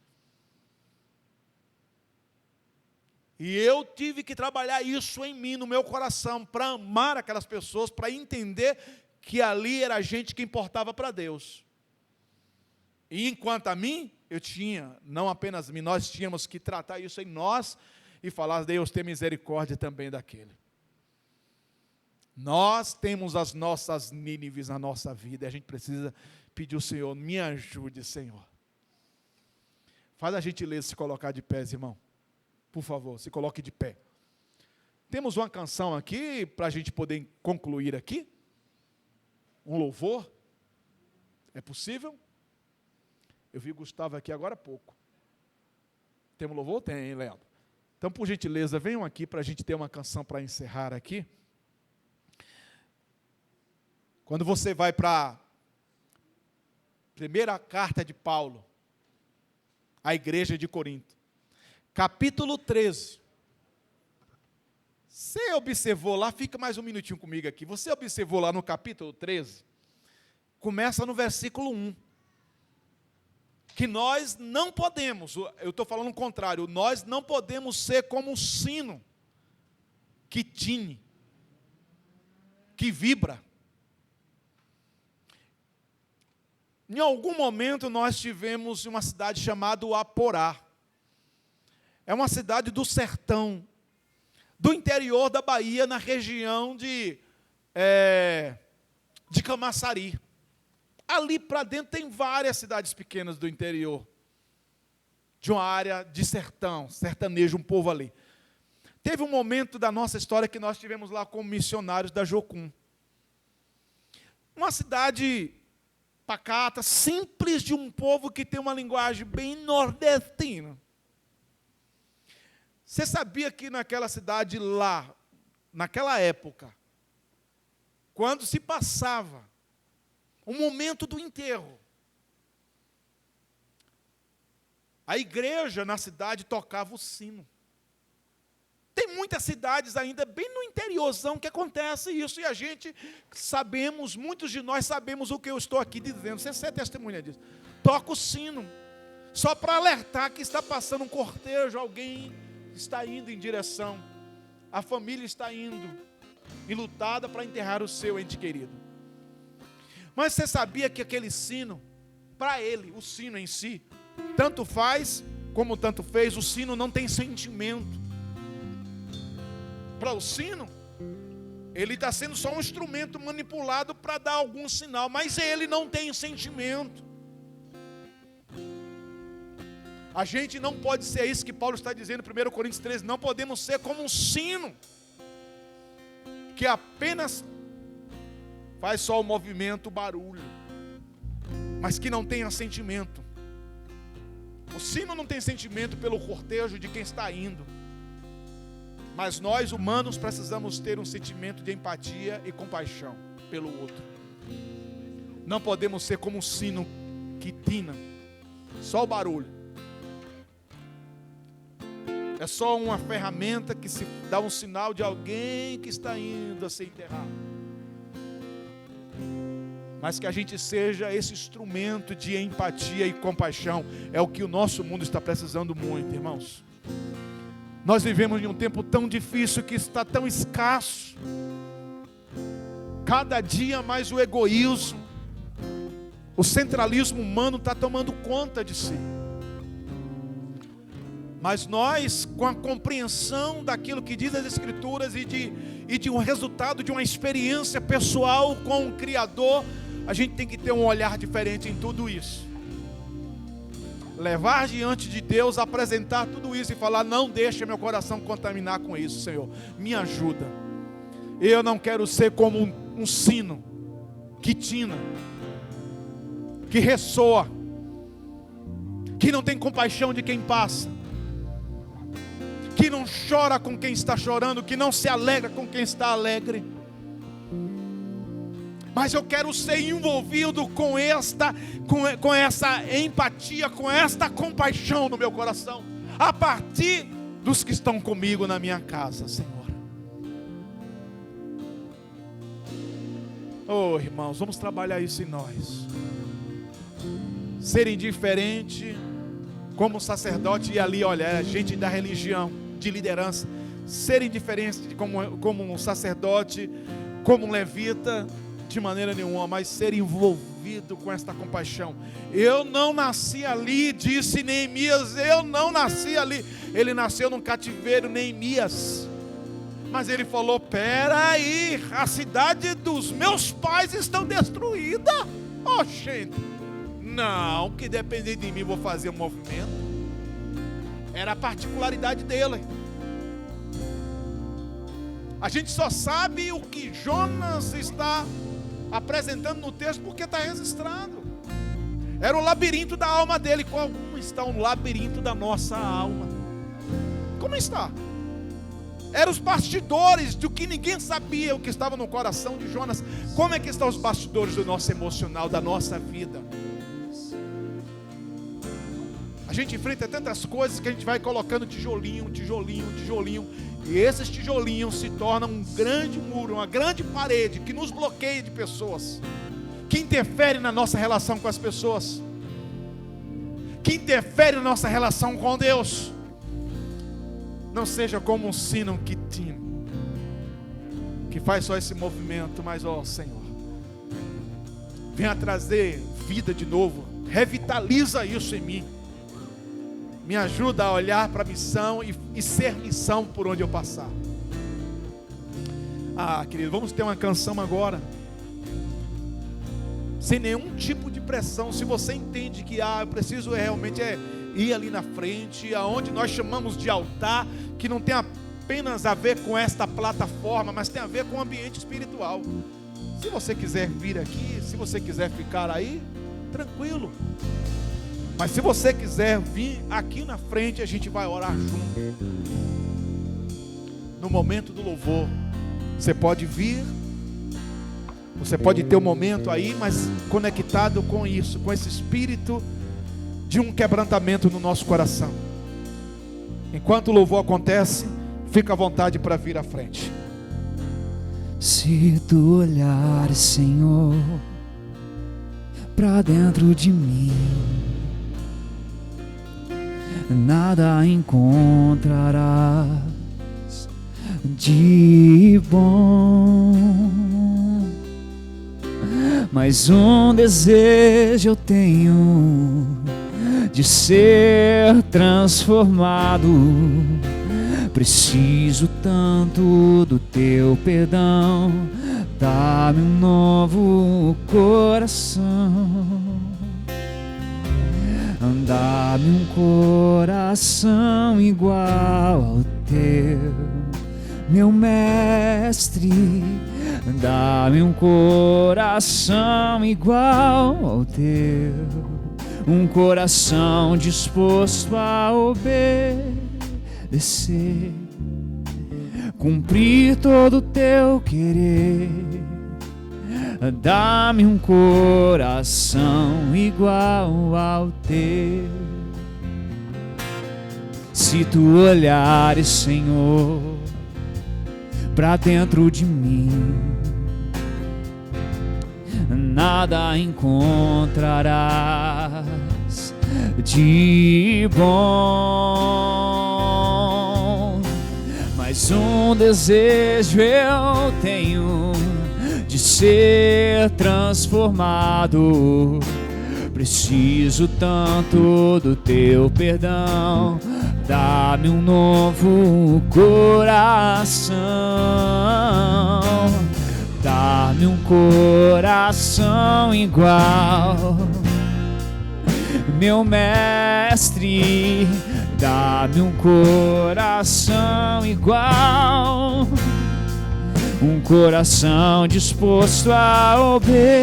E eu tive que trabalhar isso em mim, no meu coração, para amar aquelas pessoas, para entender que ali era gente que importava para Deus. E enquanto a mim, eu tinha, não apenas mim, nós tínhamos que tratar isso em nós e falar: Deus, tem misericórdia também daquele. Nós temos as nossas Nínives na nossa vida, e a gente precisa pedir ao Senhor: me ajude, Senhor. Faz a gentileza de se colocar de pé, irmão. Por favor, se coloque de pé. Temos uma canção aqui, para a gente poder concluir aqui. Um louvor. É possível? Eu vi Gustavo aqui agora há pouco. Tem um louvor? Tem, Leandro. Então, por gentileza, venham aqui para a gente ter uma canção para encerrar aqui. Quando você vai para a primeira carta de Paulo, à igreja de Corinto, capítulo 13. Você observou lá, fica mais um minutinho comigo aqui. Você observou lá no capítulo 13? Começa no versículo 1. Que nós não podemos, eu estou falando o contrário, nós não podemos ser como um sino que tine, que vibra. Em algum momento nós tivemos uma cidade chamada Aporá. É uma cidade do sertão, do interior da Bahia, na região de Camaçari. Ali para dentro tem várias cidades pequenas do interior, de uma área de sertão, sertanejo, um povo ali. Teve um momento da nossa história que nós estivemos lá como missionários da Jocum. Uma cidade pacata, simples, de um povo que tem uma linguagem bem nordestina. Você sabia que naquela cidade lá, naquela época, quando se passava o momento do enterro, a igreja na cidade tocava o sino. Tem muitas cidades ainda bem no interiorzão que acontece isso, e a gente sabemos, muitos de nós sabemos o que eu estou aqui dizendo, você é testemunha disso. Toca o sino, só para alertar que está passando um cortejo, alguém está indo em direção, a família está indo, enlutada para enterrar o seu ente querido. Mas você sabia que aquele sino, para ele, o sino em si, tanto faz como tanto fez, o sino não tem sentimento. Para o sino, ele está sendo só um instrumento manipulado para dar algum sinal, mas ele não tem sentimento. A gente não pode ser isso que Paulo está dizendo em 1 Coríntios 13, não podemos ser como um sino, que apenas faz só o movimento, o barulho, mas que não tenha sentimento. O sino não tem sentimento pelo cortejo de quem está indo, mas nós humanos precisamos ter um sentimento de empatia e compaixão pelo outro. Não podemos ser como um sino que tina, só o barulho. É só uma ferramenta que se dá um sinal de alguém que está indo a ser enterrado. Mas que a gente seja esse instrumento de empatia e compaixão. É o que o nosso mundo está precisando muito, irmãos. Nós vivemos em um tempo tão difícil, que está tão escasso. Cada dia mais o egoísmo, o centralismo humano está tomando conta de si. Mas nós, com a compreensão daquilo que diz as Escrituras e de um resultado de uma experiência pessoal com o Criador, a gente tem que ter um olhar diferente em tudo isso. Levar diante de Deus, apresentar tudo isso e falar: não deixa meu coração contaminar com isso, Senhor, me ajuda. Eu não quero ser como um sino que tina, que ressoa, que não tem compaixão de quem passa, que não chora com quem está chorando, que não se alegra com quem está alegre. Mas eu quero ser envolvido com essa empatia, com esta compaixão no meu coração, a partir dos que estão comigo na minha casa, Senhor. Oh, irmãos, vamos trabalhar isso em nós. Ser indiferente, como um sacerdote, e ali, olha, é gente da religião, de liderança. Ser indiferente como um sacerdote, como um levita, de maneira nenhuma, mas ser envolvido com esta compaixão. Eu não nasci ali, disse Neemias, eu não nasci ali. Ele nasceu num cativeiro, Neemias. Mas ele falou: peraí, a cidade dos meus pais está destruída. Oh, gente, não, que depender de mim, vou fazer um movimento. Era a particularidade dele. A gente só sabe o que Jonas está apresentando no texto porque está registrado. Era o labirinto da alma dele. Como está o labirinto da nossa alma? Como está? Eram os bastidores do que ninguém sabia, o que estava no coração de Jonas. Como é que estão os bastidores do nosso emocional, da nossa vida? A gente enfrenta tantas coisas que a gente vai colocando tijolinho, tijolinho, tijolinho. E esses tijolinhos se tornam um grande muro, uma grande parede que nos bloqueia de pessoas, que interfere na nossa relação com as pessoas, que interfere na nossa relação com Deus. Não seja como um sino que tina, que faz só esse movimento, mas ó Senhor, venha trazer vida de novo, revitaliza isso em mim. Me ajuda a olhar para a missão e ser missão por onde eu passar. Ah, querido, vamos ter uma canção agora, sem nenhum tipo de pressão. Se você entende que eu preciso realmente ir ali na frente, aonde nós chamamos de altar, que não tem apenas a ver com esta plataforma, mas tem a ver com o ambiente espiritual. Se você quiser vir aqui, se você quiser ficar aí, tranquilo. Mas se você quiser vir aqui na frente, a gente vai orar junto. No momento do louvor, você pode vir, você pode ter um momento aí, mas conectado com isso, com esse espírito de um quebrantamento no nosso coração. Enquanto o louvor acontece, fica à vontade para vir à frente. Se tu olhares, Senhor, para dentro de mim, nada encontrarás de bom, mas um desejo eu tenho de ser transformado. Preciso tanto do teu perdão. Dá-me um novo coração. Dá-me um coração igual ao teu, meu mestre. Dá-me um coração igual ao teu, um coração disposto a obedecer, cumprir todo o teu querer. Dá-me um coração igual ao teu. Se tu olhares, Senhor, pra dentro de mim, nada encontrarás de bom, mas um desejo eu tenho de ser transformado. Preciso tanto do teu perdão. Dá-me um novo coração. Dá-me um coração igual, meu mestre. Dá-me um coração igual, um coração disposto a obedecer,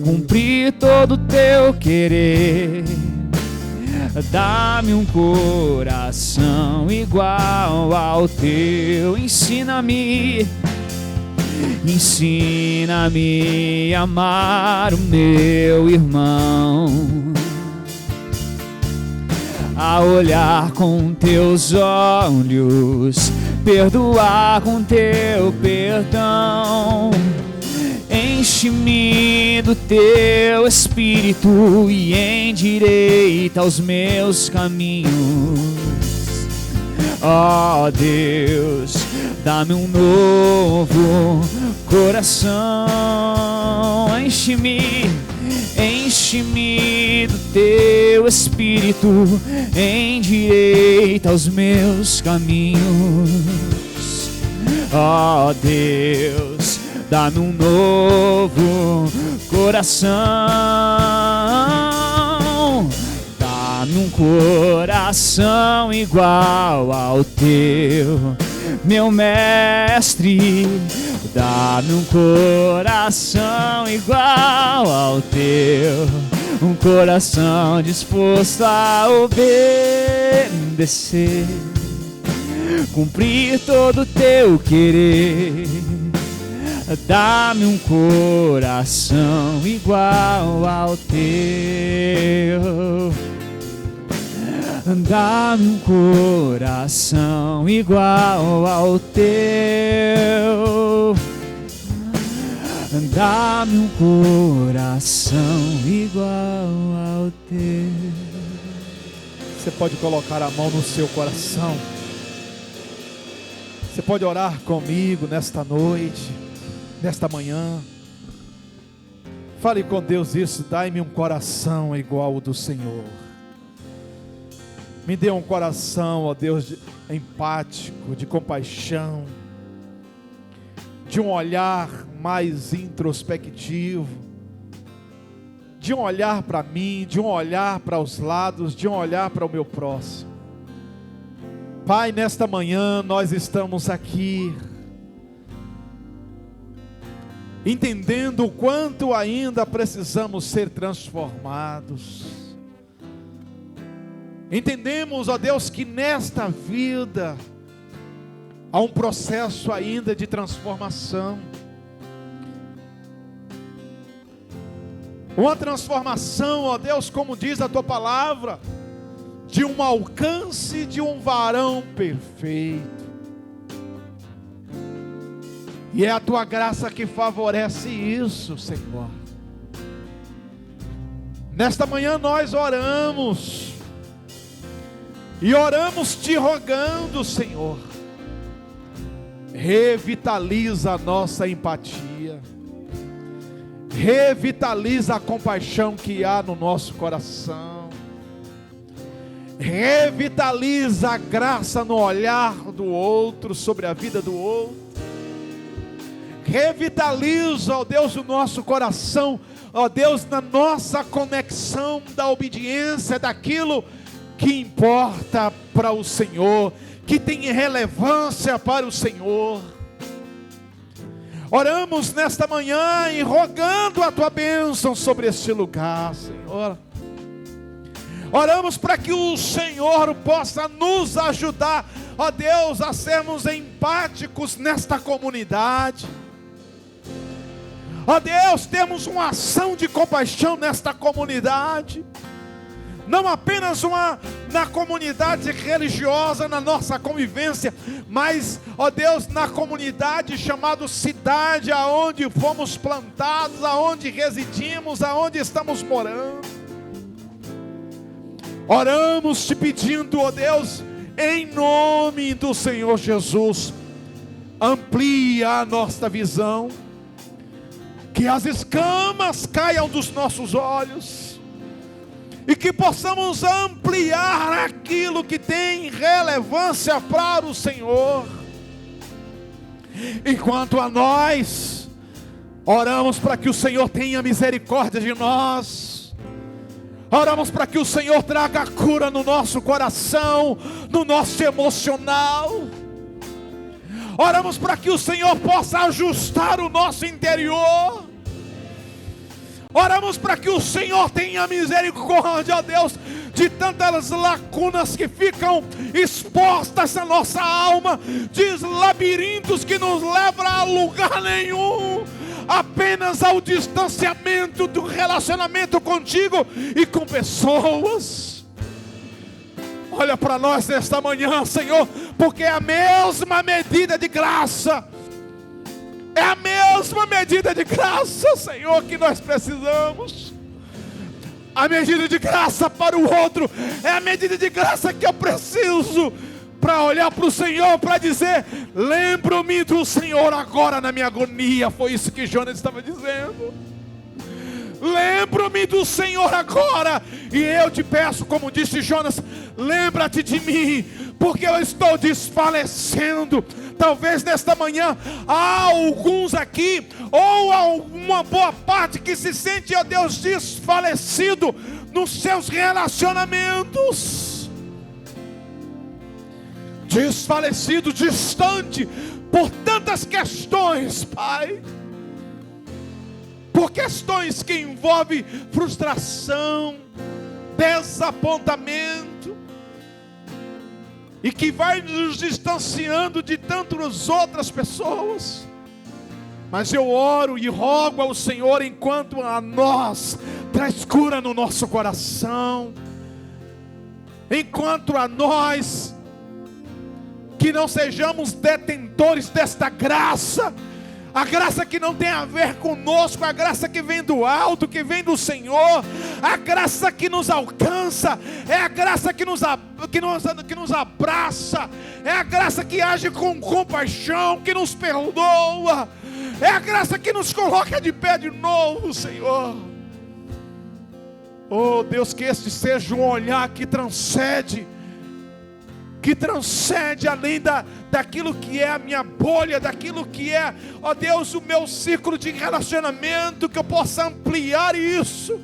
cumprir todo o teu querer. Dá-me um coração igual ao teu. Ensina-me, ensina-me a amar o meu irmão, a olhar com teus olhos, perdoar com teu perdão. Enche-me do teu espírito e endireita os meus caminhos. Ó Deus, dá-me um novo coração. Enche-me, enche-me do teu espírito, endireita os meus caminhos. Ó Deus, dá-me um novo coração. Dá-me um coração igual ao teu, meu mestre. Dá-me um coração igual ao teu, um coração disposto a obedecer, cumprir todo o teu querer. Dá-me um coração igual ao teu. Dá-me um coração igual ao teu. Dá-me um coração igual ao teu. Você pode colocar a mão no seu coração. Você pode orar comigo nesta noite, nesta manhã. Fale com Deus isso. Dai-me um coração igual ao do Senhor. Me dê um coração, ó Deus, empático, de compaixão, de um olhar mais introspectivo, de um olhar para mim, de um olhar para os lados, de um olhar para o meu próximo. Pai, nesta manhã nós estamos aqui entendendo o quanto ainda precisamos ser transformados. Entendemos, ó Deus, que nesta vida há um processo ainda de transformação. Uma transformação, ó Deus, como diz a Tua palavra, de um alcance de um varão perfeito. E é a Tua graça que favorece isso, Senhor. Nesta manhã nós oramos. E oramos te rogando, Senhor, revitaliza a nossa empatia, Revitaliza a compaixão que há no nosso coração. Revitaliza a graça no olhar do outro, sobre a vida do outro. Revitaliza, ó Deus, o nosso coração, ó Deus, na nossa conexão da obediência, daquilo que importa para o Senhor, que tem relevância para o Senhor. Oramos nesta manhã e rogando a tua bênção sobre este lugar, Senhor. Oramos para que o Senhor possa nos ajudar, ó Deus, a sermos empáticos nesta comunidade. Ó Deus, temos uma ação de compaixão nesta comunidade. Não apenas na comunidade religiosa, na nossa convivência, mas, ó Deus, na comunidade chamada cidade, aonde fomos plantados, aonde residimos, aonde estamos morando. Oramos te pedindo, ó Deus, em nome do Senhor Jesus, amplia a nossa visão, que as escamas caiam dos nossos olhos, e que possamos ampliar aquilo que tem relevância para o Senhor. Enquanto a nós, oramos para que o Senhor tenha misericórdia de nós. Oramos para que o Senhor traga cura no nosso coração, no nosso emocional. Oramos para que o Senhor possa ajustar o nosso interior. Oramos para que o Senhor tenha misericórdia, ó Deus, de tantas lacunas que ficam expostas na nossa alma, de labirintos que nos levam a lugar nenhum, apenas ao distanciamento do relacionamento contigo e com pessoas. Olha para nós nesta manhã, Senhor, porque é a mesma medida de graça. É a mesma medida de graça, Senhor, que nós precisamos. A medida de graça para o outro é a medida de graça que eu preciso para olhar para o Senhor, para dizer: lembro-me do Senhor agora na minha agonia. Foi isso que Jonas estava dizendo. Lembro-me do Senhor agora. E eu te peço, como disse Jonas, lembra-te de mim, porque eu estou desfalecendo. Talvez nesta manhã há alguns aqui, ou há uma boa parte que se sente, ó Deus, desfalecido nos seus relacionamentos. Desfalecido, distante, por tantas questões, Pai. Por questões que envolvem frustração, desapontamento, e que vai nos distanciando de tantas outras pessoas. Mas eu oro e rogo ao Senhor, enquanto a nós traz cura no nosso coração, enquanto a nós, que não sejamos detentores desta graça, a graça que não tem a ver conosco, a graça que vem do alto, que vem do Senhor, a graça que nos alcança, é a graça que nos abraça, é a graça que age com compaixão, que nos perdoa, é a graça que nos coloca de pé de novo, Senhor. Oh Deus, que este seja um olhar que transcende além daquilo que é a minha bolha, daquilo que é, ó Deus, o meu círculo de relacionamento, que eu possa ampliar isso,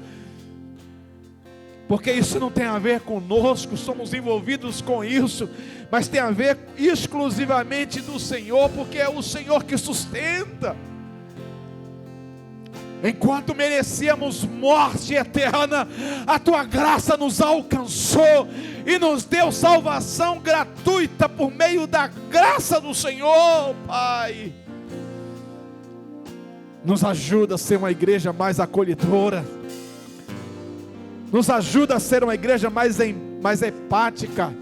porque isso não tem a ver conosco, somos envolvidos com isso, mas tem a ver exclusivamente do Senhor, porque é o Senhor que sustenta. Enquanto merecíamos morte eterna, a tua graça nos alcançou e nos deu salvação gratuita por meio da graça do Senhor, Pai. Nos ajuda a ser uma igreja mais acolhedora, nos ajuda a ser uma igreja mais empática,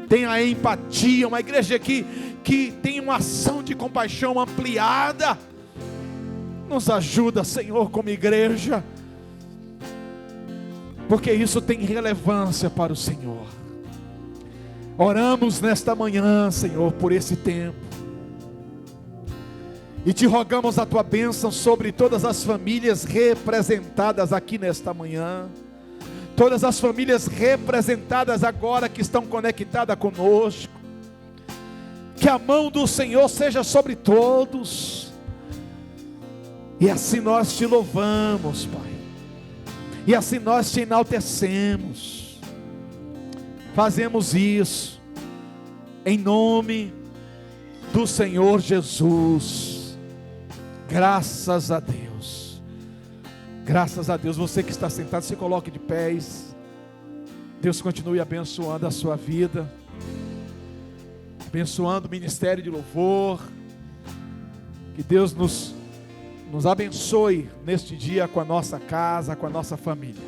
tenha empatia, uma igreja que tem uma ação de compaixão ampliada. Nos ajuda, Senhor, como igreja, porque isso tem relevância para o Senhor. Oramos nesta manhã, Senhor, por esse tempo, E te rogamos a tua bênção sobre todas as famílias representadas aqui nesta manhã. Todas as famílias representadas agora que estão conectadas conosco. Que a mão do Senhor seja sobre todos. E assim nós te louvamos, Pai. E assim nós te enaltecemos. Fazemos isso em nome do Senhor Jesus. Graças a Deus. Graças a Deus. Você que está sentado, se coloque de pés. Deus continue abençoando a sua vida, abençoando o ministério de louvor. Que Deus nos abençoe neste dia com a nossa casa, com a nossa família.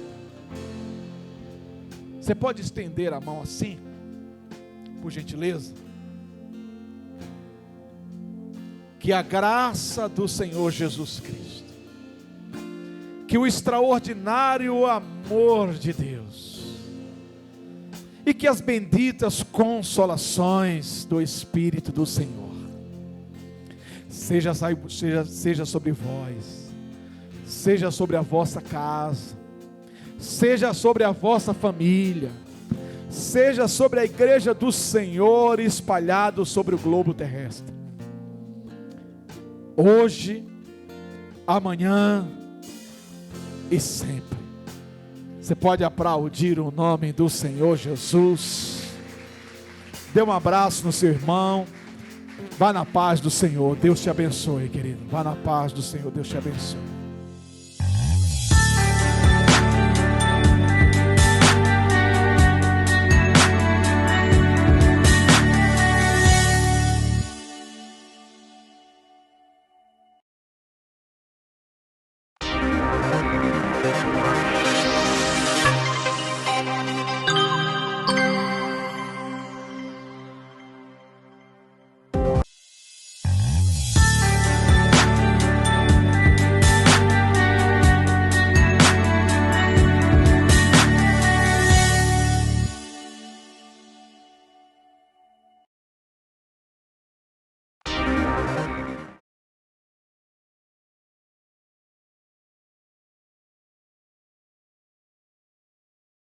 Você pode estender a mão assim, por gentileza? Que a graça do Senhor Jesus Cristo, que o extraordinário amor de Deus, e que as benditas consolações do Espírito do Senhor, seja sobre vós, seja sobre a vossa casa, seja sobre a vossa família, seja sobre a igreja do Senhor espalhado sobre o globo terrestre. Hoje, amanhã e sempre. Você pode aplaudir o nome do Senhor Jesus. Dê um abraço no seu irmão. Vá na paz do Senhor. Deus te abençoe, querido. Vá na paz do Senhor. Deus te abençoe.